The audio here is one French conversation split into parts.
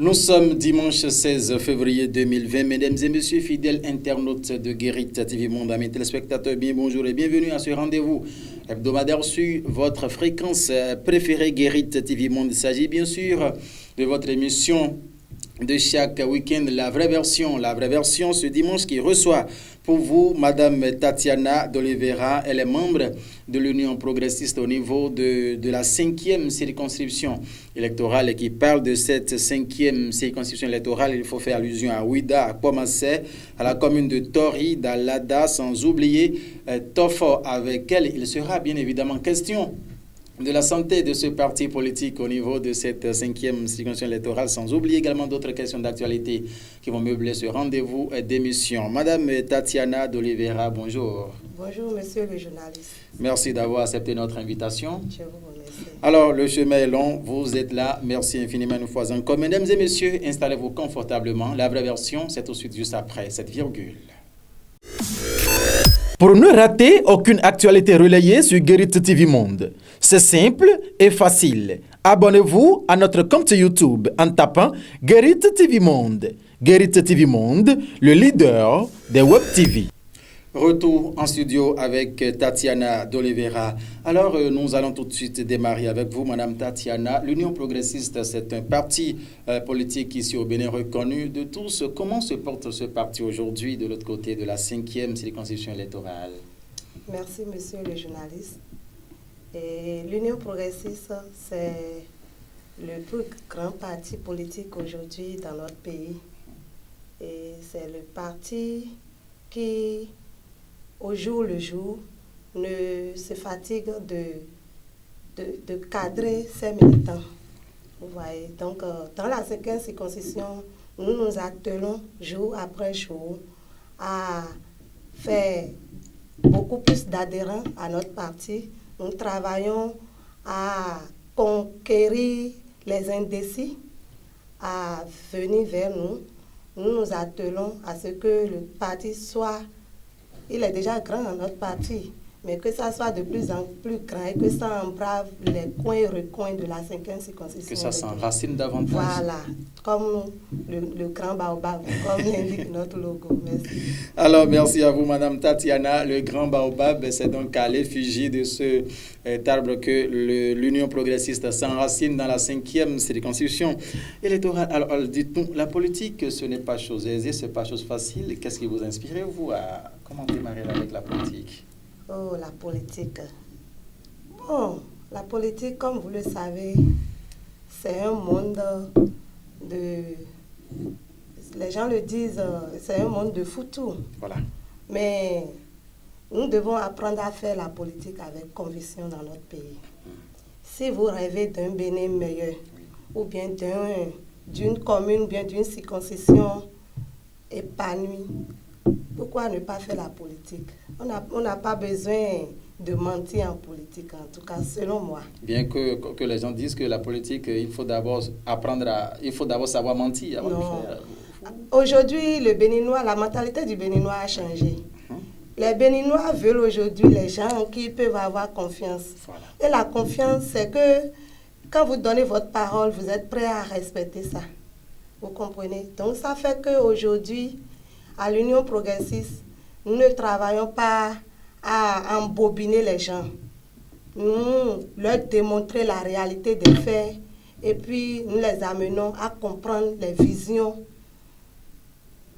Nous sommes dimanche 16 février 2020. Mesdames et messieurs, fidèles internautes de Guérit TV Monde, amis téléspectateurs, bien bonjour et bienvenue à ce rendez-vous hebdomadaire sur votre fréquence préférée Guérit TV Monde. Il s'agit bien sûr de votre émission de chaque week-end, la vraie version ce dimanche qui reçoit pour vous Madame Tatiana d'Oliveira. Elle est membre de l'Union progressiste au niveau de la 5e circonscription électorale et qui parle de cette 5e circonscription électorale. Il faut faire allusion à Ouida, à Kouamassé, à la commune de Tori, d'Alada, sans oublier Tofo. Avec elle, il sera bien évidemment question de la santé de ce parti politique au niveau de cette 5e circonscription électorale, sans oublier également d'autres questions d'actualité qui vont meubler ce rendez-vous d'émission. Madame Tatiana d'Oliveira, bonjour. Bonjour, monsieur le journaliste. Merci d'avoir accepté notre invitation. Je vous remercie. Alors, le chemin est long, vous êtes là. Merci infiniment une fois encore. Mesdames et messieurs, installez-vous confortablement. La vraie version, c'est tout de suite juste après cette virgule. Pour ne rater aucune actualité relayée sur Guérit TV Monde, c'est simple et facile. Abonnez-vous à notre compte YouTube en tapant Guérit TV Monde. Guérit TV Monde, le leader des Web TV. Retour en studio avec Tatiana d'Oliveira. Alors, nous allons tout de suite démarrer avec vous, Madame Tatiana. L'Union progressiste, c'est un parti politique ici au Bénin reconnu de tous. Comment se porte ce parti aujourd'hui de l'autre côté de la 5e circonscription électorale? Merci, monsieur le journaliste. L'Union progressiste, c'est le plus grand parti politique aujourd'hui dans notre pays. Et c'est le parti qui, au jour le jour, ne se fatigue de cadrer ses militants. Vous voyez, donc dans la 5e circonscription, nous nous attelons jour après jour à faire beaucoup plus d'adhérents à notre parti. Nous travaillons à conquérir les indécis, à venir vers nous. Nous nous attelons à ce que le parti soit, il est déjà grand dans notre parti, mais que ça soit de plus en plus grand et que ça embrave les coins et recoins de la 5e circonscription. Que ça s'enracine davantage. Voilà, comme le grand baobab, comme l'indique notre logo. Merci. Alors, merci à vous, Madame Tatiana. Le grand baobab, c'est donc à l'effigie de ce arbre que l'Union progressiste s'enracine dans la 5e circonscription électorale. Alors, dites-nous, la politique, ce n'est pas chose aisée, ce n'est pas chose facile. Qu'est-ce qui vous inspire, vous, à comment démarrer avec la politique? Oh, la politique. Bon, la politique, comme vous le savez, c'est un monde les gens le disent, c'est un monde de foutu. Voilà. Mais nous devons apprendre à faire la politique avec conviction dans notre pays. Si vous rêvez d'un Bénin meilleur, ou bien d'une commune, ou bien d'une circonscription épanouie, pourquoi ne pas faire la politique? On n'a pas besoin de mentir en politique, en tout cas, selon moi. Bien que les gens disent que la politique, il faut d'abord savoir mentir avant de faire. Aujourd'hui, le Béninois, la mentalité du Béninois a changé. Les Béninois veulent aujourd'hui les gens qui peuvent avoir confiance. Voilà. Et la confiance, c'est que quand vous donnez votre parole, vous êtes prêt à respecter ça. Vous comprenez? Donc, ça fait qu'aujourd'hui, à l'Union progressiste, nous ne travaillons pas à embobiner les gens. Nous leur démontrer la réalité des faits et puis nous les amenons à comprendre les visions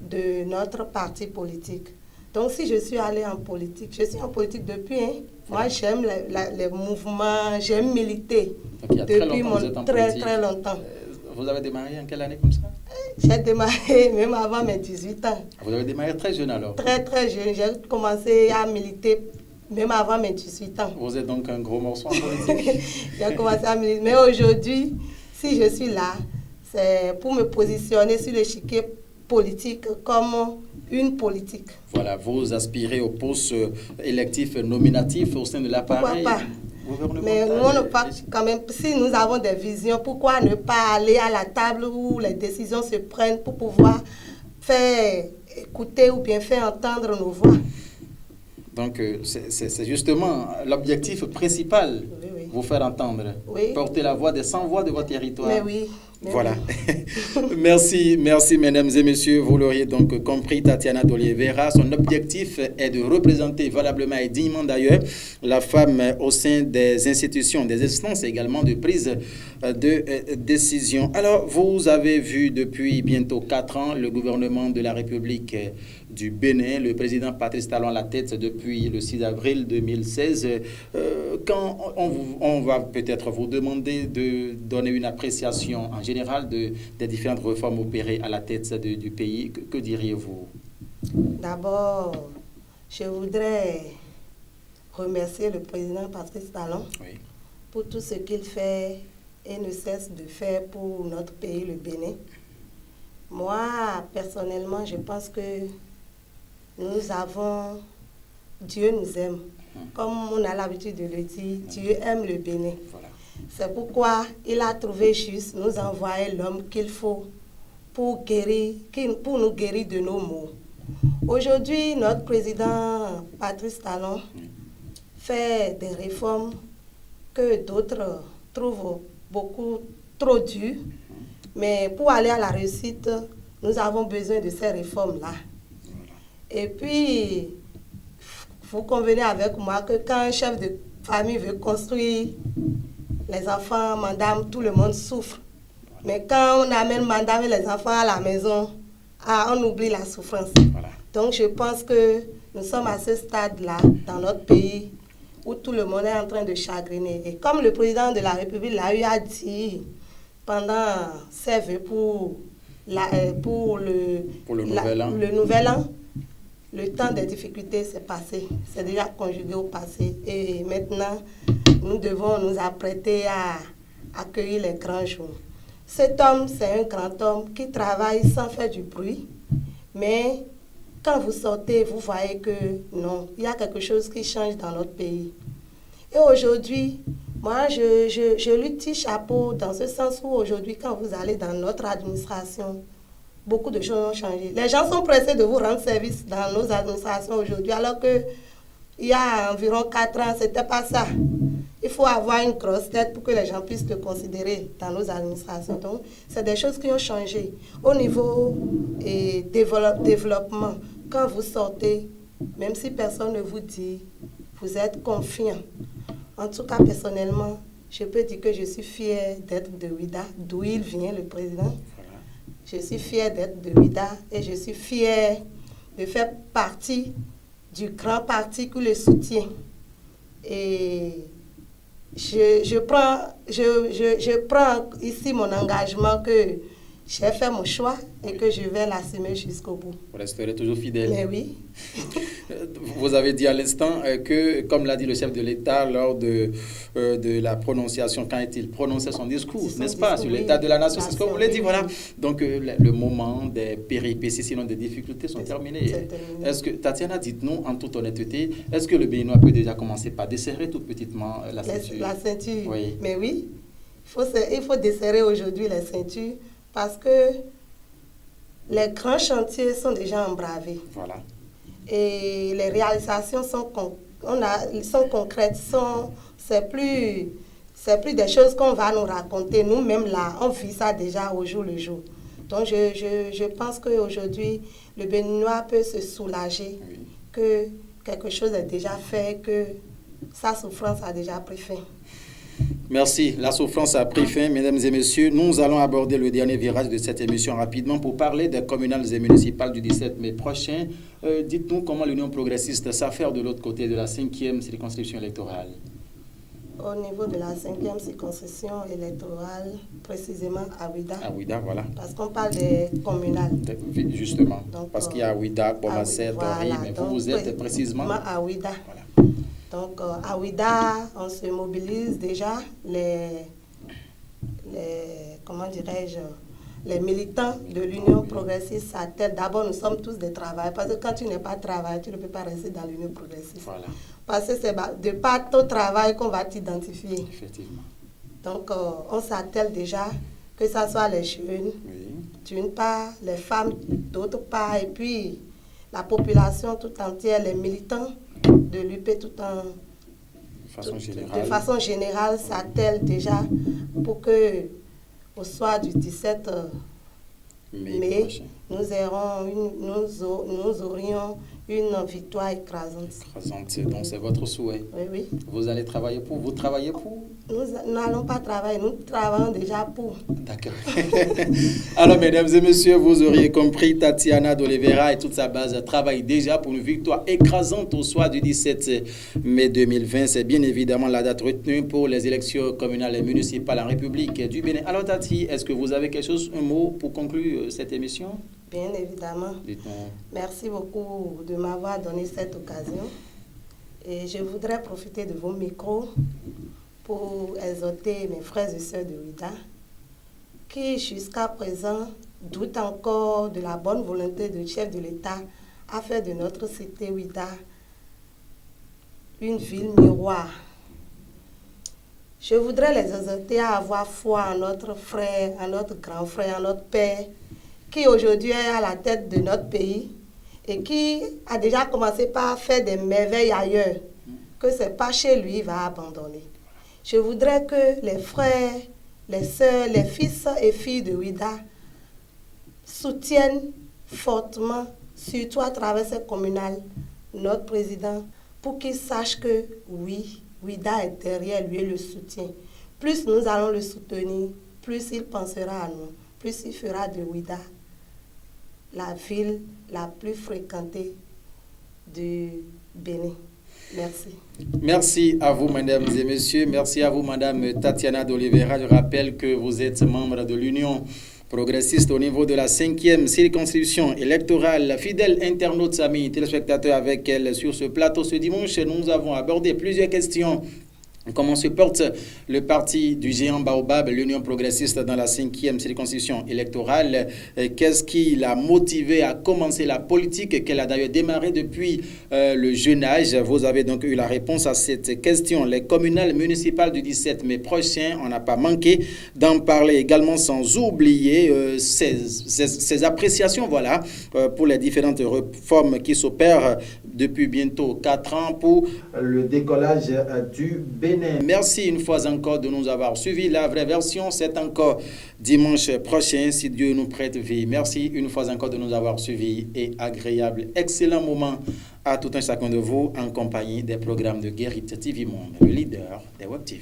de notre parti politique. Donc si je suis allée en politique, je suis en politique depuis, moi j'aime les mouvements, j'aime militer depuis très longtemps. Vous avez démarré en quelle année comme ça? J'ai démarré même avant mes 18 ans. Vous avez démarré très jeune alors? Très jeune. J'ai commencé à militer même avant mes 18 ans. Vous êtes donc un gros morceau en politique? J'ai commencé à militer. Mais aujourd'hui, si je suis là, c'est pour me positionner sur l'échiquier politique comme une politique. Voilà, vous aspirez au poste électif nominatif au sein de l'appareil. Pourquoi pas? Mais nous, on ne pas quand même, si nous avons des visions, pourquoi ne pas aller à la table où les décisions se prennent pour pouvoir faire écouter ou bien faire entendre nos voix? Donc, c'est justement l'objectif principal, vous faire entendre, porter la voix des sans-voix de votre territoire. Mais oui, Voilà. Merci, mesdames et messieurs. Vous l'auriez donc compris, Tatiana d'Oliveira. Son objectif est de représenter valablement et dignement d'ailleurs la femme au sein des institutions, des instances également de prise de décision. Alors, vous avez vu depuis bientôt 4 ans le gouvernement de la République du Bénin, le président Patrice Talon à la tête depuis le 6 avril 2016. Quand on va peut-être vous demander de donner une appréciation en général des différentes réformes opérées à la tête du pays, que diriez-vous? D'abord, je voudrais remercier le président Patrice Talon pour tout ce qu'il fait et ne cesse de faire pour notre pays, le Bénin. Moi, personnellement, je pense que Dieu nous aime. Comme on a l'habitude de le dire, Dieu aime le Bénin. Voilà. C'est pourquoi il a trouvé juste nous envoyer l'homme qu'il faut pour nous guérir de nos maux. Aujourd'hui, notre président Patrice Talon fait des réformes que d'autres trouvent beaucoup trop dures. Mais pour aller à la réussite, nous avons besoin de ces réformes-là. Et puis, vous convenez avec moi que quand un chef de famille veut construire, les enfants, madame, tout le monde souffre. Mais quand on amène madame et les enfants à la maison, on oublie la souffrance. Voilà. Donc je pense que nous sommes à ce stade-là dans notre pays où tout le monde est en train de chagriner. Et comme le président de la République l'a eu à dire pendant ses vœux pour le nouvel an, le temps des difficultés s'est passé, c'est déjà conjugué au passé. Et maintenant, nous devons nous apprêter à accueillir les grands jours. Cet homme, c'est un grand homme qui travaille sans faire du bruit. Mais quand vous sortez, vous voyez que non, il y a quelque chose qui change dans notre pays. Et aujourd'hui, moi, je lui tire chapeau dans ce sens où aujourd'hui, quand vous allez dans notre administration, beaucoup de choses ont changé. Les gens sont pressés de vous rendre service dans nos administrations aujourd'hui, alors qu'il y a environ 4 ans, ce n'était pas ça. Il faut avoir une grosse tête pour que les gens puissent te considérer dans nos administrations. Donc, c'est des choses qui ont changé. Au niveau développement, quand vous sortez, même si personne ne vous dit, vous êtes confiant. En tout cas, personnellement, je peux dire que je suis fière d'être de Ouidah, d'où il vient, le président. Je suis fière d'être de Ouidah et je suis fière de faire partie du grand parti qui le soutient. Et je prends ici mon engagement que j'ai fait mon choix et que je vais l'assumer jusqu'au bout. Vous resterez toujours fidèle. Mais oui. Vous avez dit à l'instant que, comme l'a dit le chef de l'État lors de la prononciation, quand il prononçait son discours, n'est-ce pas, sur l'état de la nation, c'est ce que vous voulez dire, voilà. Donc, le moment des péripéties, sinon des difficultés sont terminées. Est-ce que, Tatiana, dites-nous en toute honnêteté, est-ce que le Béninois peut déjà commencer par desserrer tout petitement la ceinture? La ceinture, oui. Mais oui, il faut desserrer aujourd'hui les ceintures parce que les grands chantiers sont déjà embravés. Voilà. Et les réalisations sont concrètes, c'est plus des choses qu'on va nous raconter. Nous-mêmes, là, on vit ça déjà au jour le jour. Donc, je pense qu'aujourd'hui, le Béninois peut se soulager, que quelque chose est déjà fait, que sa souffrance a déjà pris fin. Merci. La souffrance a pris fin, mesdames et messieurs. Nous allons aborder le dernier virage de cette émission rapidement pour parler des communales et municipales du 17 mai prochain. Dites-nous comment l'Union progressiste s'affaire de l'autre côté de la 5e circonscription électorale. Au niveau de la 5e circonscription électorale, précisément à Ouidah. À Ouidah, voilà. Parce qu'on parle des communales. Justement. Donc, parce qu'il y a Ouidah, Bomasset, Tori, mais vous êtes précisément à Ouidah. Voilà. Donc, à Ouidah, on se mobilise déjà les militants de l'Union progressiste s'attellent. D'abord, nous sommes tous des travailleurs, parce que quand tu n'es pas travailleur, tu ne peux pas rester dans l'Union progressiste. Voilà. Parce que c'est de par ton travail qu'on va t'identifier. Effectivement. Donc, on s'attelle déjà, que ce soit les jeunes, d'une part, les femmes d'autre part, et puis la population tout entière, les militants de l'UP de façon générale s'attellent déjà pour que au soir du 17 mai, nous aurions une victoire écrasante. Donc c'est votre souhait. Oui, oui. Vous allez travailler pour. Vous travaillez pour? Nous n'allons pas travailler, nous travaillons déjà pour. D'accord. Alors, mesdames et messieurs, vous auriez compris, Tatiana de Oliveira et toute sa base travaillent déjà pour une victoire écrasante au soir du 17 mai 2020. C'est bien évidemment la date retenue pour les élections communales et municipales en République du Bénin. Alors, Tati, est-ce que vous avez quelque chose, un mot pour conclure cette émission? Bien évidemment. Merci beaucoup de m'avoir donné cette occasion. Et je voudrais profiter de vos micros pour exhorter mes frères et sœurs de Ouidah qui, jusqu'à présent, doutent encore de la bonne volonté du chef de l'État à faire de notre cité Ouidah une ville miroir. Je voudrais les exhorter à avoir foi en notre frère, en notre grand frère, en notre père, qui aujourd'hui est à la tête de notre pays et qui a déjà commencé par faire des merveilles ailleurs, que c'est pas chez lui qu'il va abandonner. Je voudrais que les frères, les sœurs, les fils et filles de Ouidah soutiennent fortement, surtout à travers ces communales, notre président, pour qu'il sache que oui, Ouidah est derrière lui et le soutient. Plus nous allons le soutenir, plus il pensera à nous, plus il fera de Ouidah la ville la plus fréquentée du Bénin. Merci. Merci à vous, mesdames et messieurs. Merci à vous, madame Tatiana de Oliveira. Je rappelle que vous êtes membre de l'Union progressiste au niveau de la 5e circonscription électorale. Fidèle internaute, amis téléspectateurs, avec elle sur ce plateau ce dimanche, nous avons abordé plusieurs questions. Comment se porte le parti du géant Baobab, l'Union progressiste dans la 5e circonscription électorale? Qu'est-ce qui l'a motivé à commencer la politique qu'elle a d'ailleurs démarré depuis le jeune âge? Vous avez donc eu la réponse à cette question. Les communales municipales du 17 mai prochain, on n'a pas manqué d'en parler également, sans oublier ces appréciations, voilà, pour les différentes réformes qui s'opèrent depuis bientôt 4 ans pour le décollage du Bénin. Merci une fois encore de nous avoir suivis. La vraie version, c'est encore dimanche prochain, si Dieu nous prête vie. Merci une fois encore de nous avoir suivis et agréable, excellent moment à tout un chacun de vous en compagnie des programmes de Guérite TV Monde, le leader des Web TV.